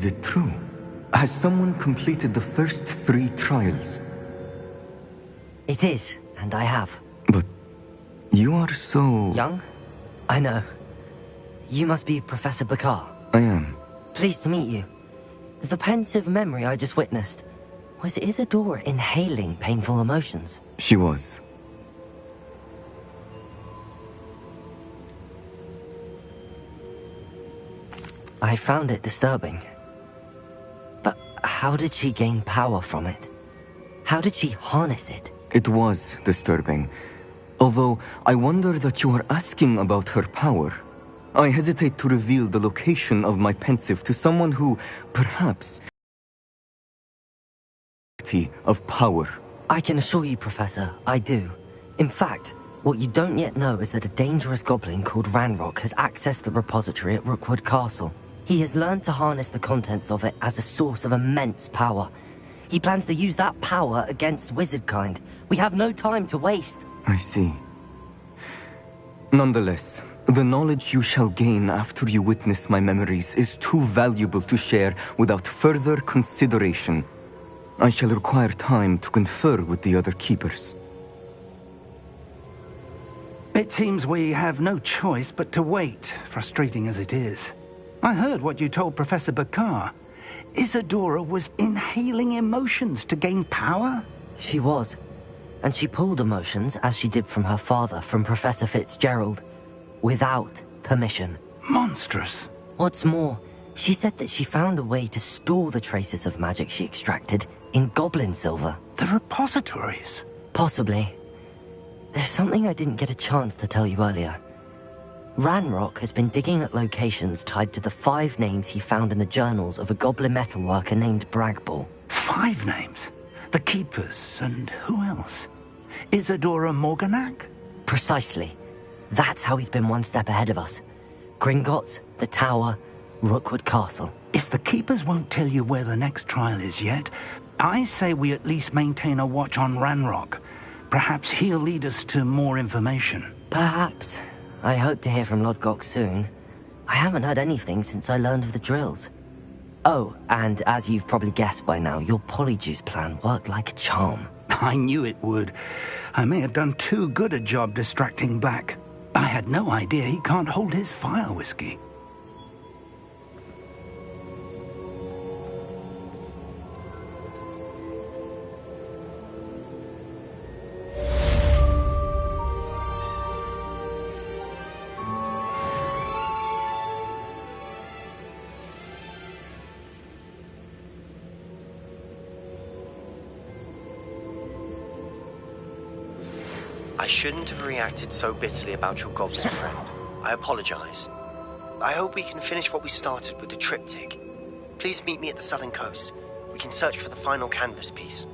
Is it true? Has someone completed the first 3 trials? It is, and I have. But you are so... Young? I know. You must be Professor Bakar. I am. Pleased to meet you. The pensive memory I just witnessed, was Isadora inhaling painful emotions? She was. I found it disturbing. But how did she gain power from it? How did she harness it? It was disturbing. Although, I wonder that you are asking about her power. I hesitate to reveal the location of my pensive to someone who, perhaps... of power. I can assure you, Professor, I do. In fact, what you don't yet know is that a dangerous goblin called Ranrock has accessed the repository at Rookwood Castle. He has learned to harness the contents of it as a source of immense power. He plans to use that power against wizardkind. We have no time to waste. I see. Nonetheless, the knowledge you shall gain after you witness my memories is too valuable to share without further consideration. I shall require time to confer with the other keepers. It seems we have no choice but to wait, frustrating as it is. I heard what you told Professor Bakar. Isadora was inhaling emotions to gain power? She was. And she pulled emotions, as she did from her father, from Professor Fitzgerald, without permission. Monstrous. What's more, she said that she found a way to store the traces of magic she extracted in goblin silver. The repositories? Possibly. There's something I didn't get a chance to tell you earlier. Ranrock has been digging at locations tied to the 5 names he found in the journals of a goblin metalworker named Bragball. 5 names? The Keepers, and who else? Isadora Morganac? Precisely. That's how he's been one step ahead of us. Gringotts, the Tower, Rookwood Castle. If the Keepers won't tell you where the next trial is yet, I say we at least maintain a watch on Ranrock. Perhaps he'll lead us to more information. Perhaps. I hope to hear from Lodgok soon. I haven't heard anything since I learned of the drills. Oh, and as you've probably guessed by now, your polyjuice plan worked like a charm. I knew it would. I may have done too good a job distracting Black. I had no idea he can't hold his fire whiskey. I shouldn't have reacted so bitterly about your goblin friend. I apologize. I hope we can finish what we started with the triptych. Please meet me at the southern coast. We can search for the final canvas piece.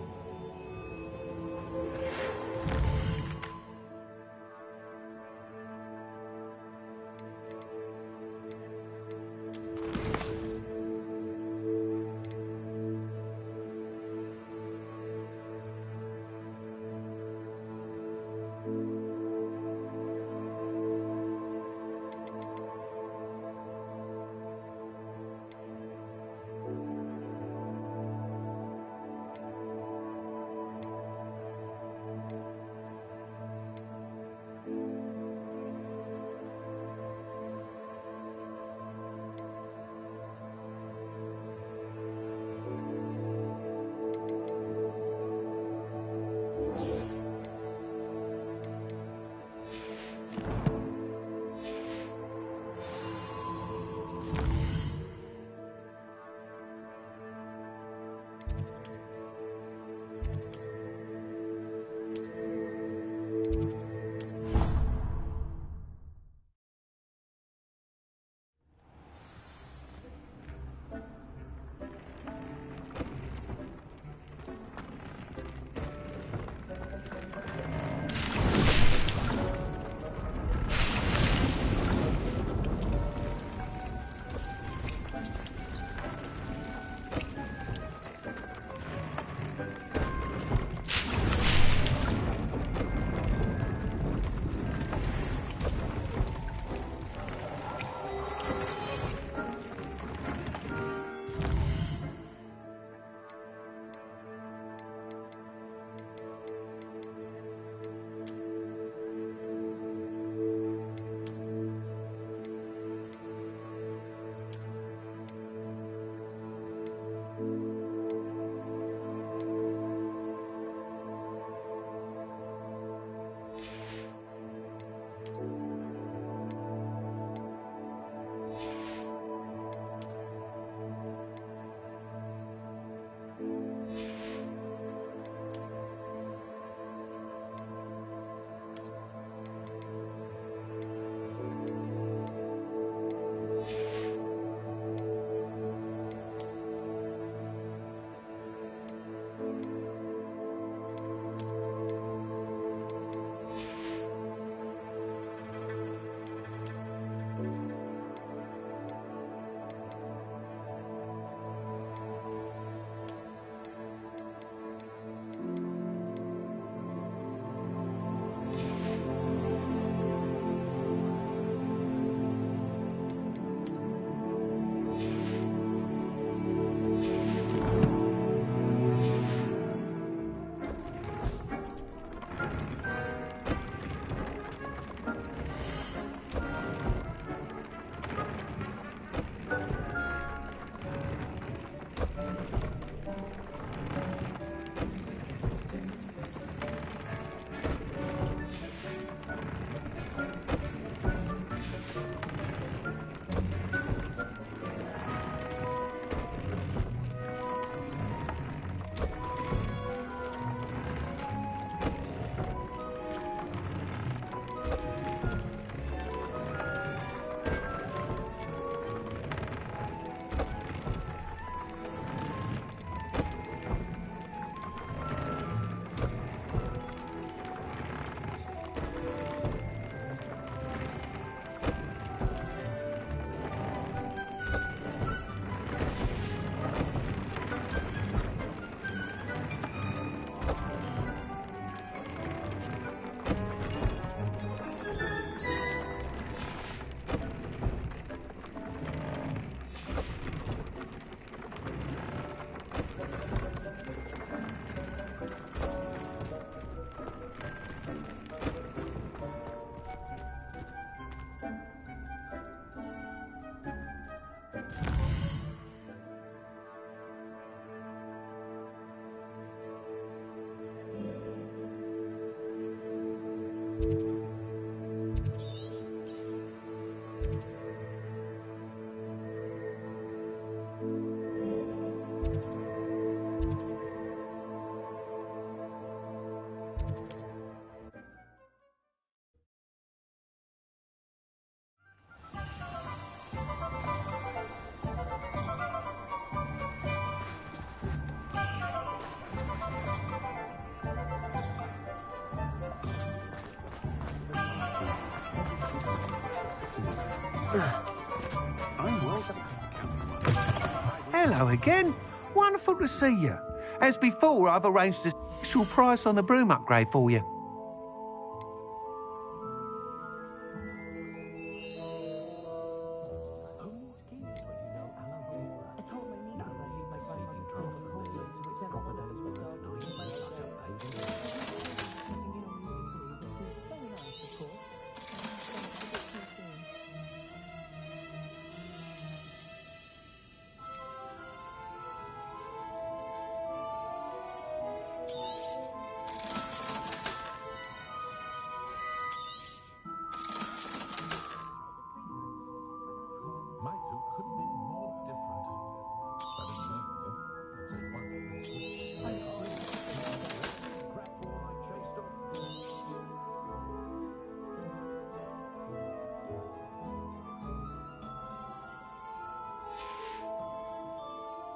Hello again. Wonderful to see you. As before, I've arranged a special price on the broom upgrade for you.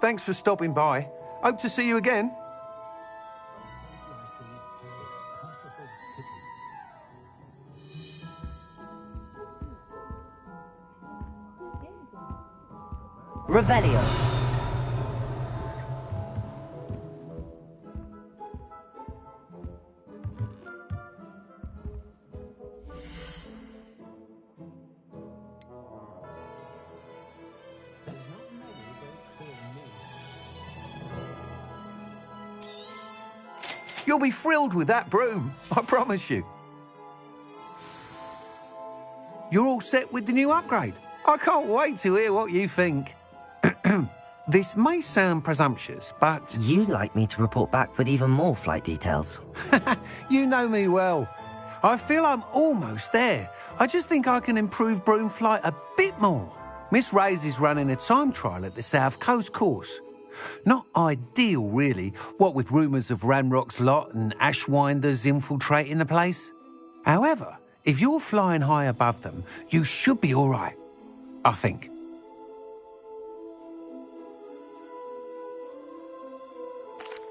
Thanks for stopping by. Hope to see you again. Revelio. You'll be thrilled with that broom, I promise you. You're all set with the new upgrade. I can't wait to hear what you think. This may sound presumptuous, but... You'd like me to report back with even more flight details. You know me well. I feel I'm almost there. I just think I can improve broom flight a bit more. Miss Ray's is running a time trial at the South Coast course. Not ideal, really, what with rumours of Ranrock's lot and Ashwinders infiltrating the place. However, if you're flying high above them, you should be all right, I think.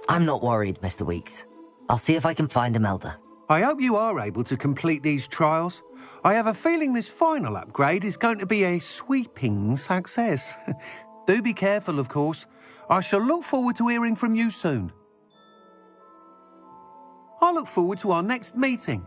I'm not worried, Mr. Weeks. I'll see if I can find Imelda. I hope you are able to complete these trials. I have a feeling this final upgrade is going to be a sweeping success. Do be careful, of course. I shall look forward to hearing from you soon. I look forward to our next meeting.